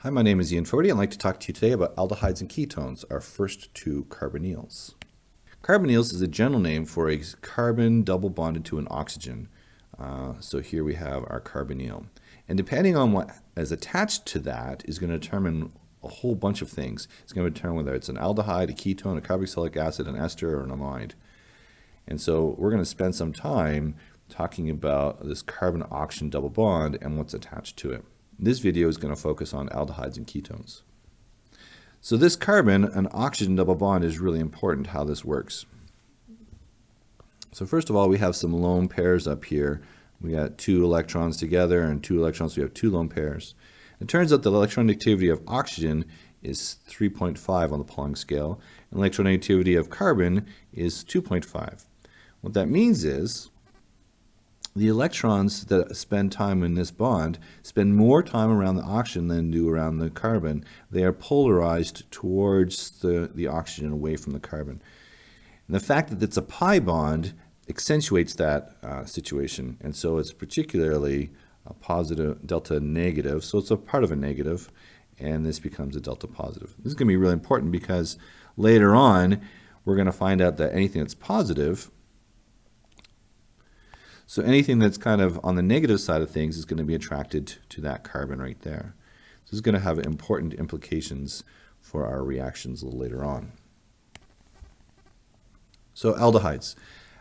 Hi, my name is Ian Fody. I'd like to talk to you today about aldehydes and ketones, our first two carbonyls. Carbonyls is a general name for a carbon double bonded to an oxygen. So here we have our carbonyl. And depending on what is attached to that is going to determine a whole bunch of things. It's going to determine whether it's an aldehyde, a ketone, a carboxylic acid, an ester, or an amide. And so we're going to spend some time talking about this carbon-oxygen double bond and what's attached to it. This video is going to focus on aldehydes and ketones. So this carbon and oxygen double bond is really important how this works. So first of all, we have some lone pairs up here. We got two electrons together and two electrons, so we have two lone pairs. It turns out the electronegativity of oxygen is 3.5 on the Pauling scale, and electronegativity of carbon is 2.5. What that means is the electrons that spend time in this bond spend more time around the oxygen than do around the carbon. They are polarized towards the oxygen away from the carbon. And the fact that it's a pi bond accentuates that situation, and so it's particularly a positive delta negative, so it's a part of a negative, and this becomes a delta positive. This is going to be really important because later on we're going to find out that anything that's positive, so anything that's kind of on the negative side of things is going to be attracted to that carbon right there. So this is going to have important implications for our reactions a little later on. So aldehydes.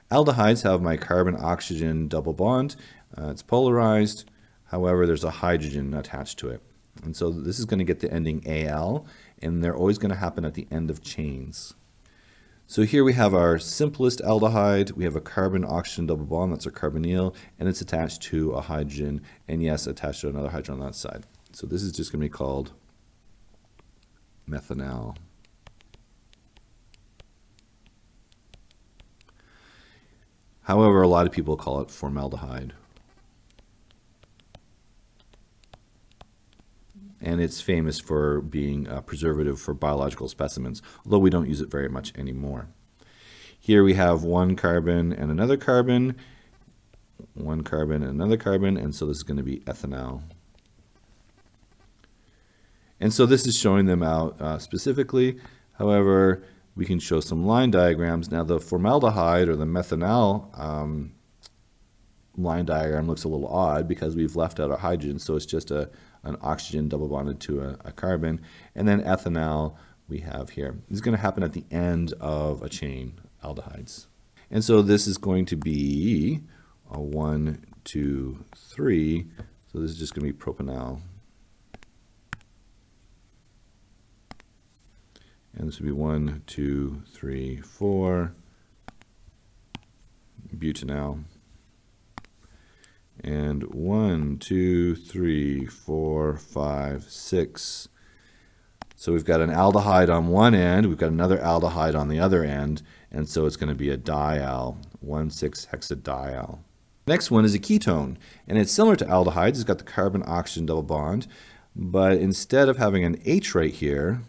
Aldehydes have my carbon-oxygen double bond. It's polarized. However, there's a hydrogen attached to it. And so this is going to get the ending Al, and they're always going to happen at the end of chains. So here we have our simplest aldehyde. We have a carbon-oxygen double bond, that's our carbonyl, and it's attached to a hydrogen, and yes, attached to another hydrogen on that side. So this is just going to be called methanal. However, a lot of people call it formaldehyde. And it's famous for being a preservative for biological specimens, although we don't use it very much anymore. Here we have one carbon and another carbon, one carbon and another carbon, and so this is going to be ethanol. And so this is showing them out specifically. However, we can show some line diagrams. Now the formaldehyde or the methanol line diagram looks a little odd because we've left out a hydrogen, so it's just an oxygen double bonded to a carbon. And then ethanol we have here. This is going to happen at the end of a chain, aldehydes. And so this is going to be a 1, 2, 3. So this is just going to be propanol. And this would be 1, 2, 3, 4, butanol. And 1, 2, 3, 4, 5, 6. So we've got an aldehyde on one end, we've got another aldehyde on the other end, and so it's going to be a dial, 1,6-hexadiol. Next one is a ketone, and it's similar to aldehydes. It's got the carbon-oxygen double bond, but instead of having an H right here,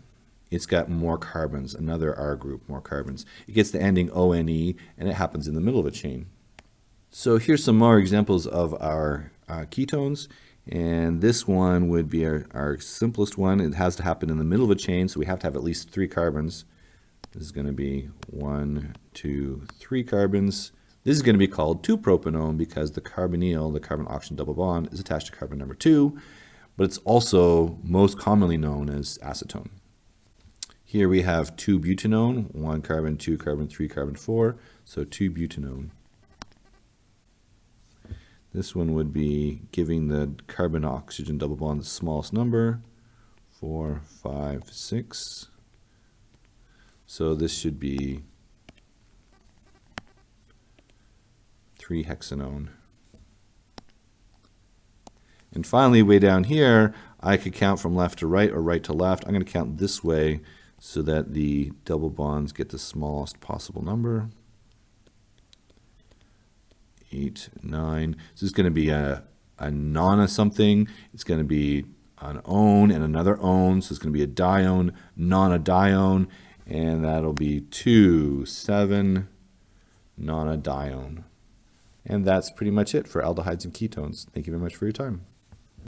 it's got more carbons, another R group, more carbons. It gets the ending ONE, and it happens in the middle of a chain. So here's some more examples of our ketones, and this one would be our simplest one. It has to happen in the middle of a chain, so we have to have at least 3 carbons. This is going to be 1, 2, 3 carbons. This is going to be called 2-propanone because the carbonyl, the carbon-oxygen double bond, is attached to carbon number 2, but it's also most commonly known as acetone. Here we have 2-butanone, 1 carbon, 2 carbon, 3 carbon, 4, so 2-butanone. This one would be giving the carbon-oxygen double bond the smallest number, 4, 5, 6. So this should be 3-hexanone. And finally, way down here, I could count from left to right or right to left. I'm going to count this way so that the double bonds get the smallest possible number. 8, 9. So this is going to be a non of something. It's going to be an one and another one. So it's going to be a dione, non-a-dione, and that'll be 2, 7, non-a-dione. And that's pretty much it for aldehydes and ketones. Thank you very much for your time.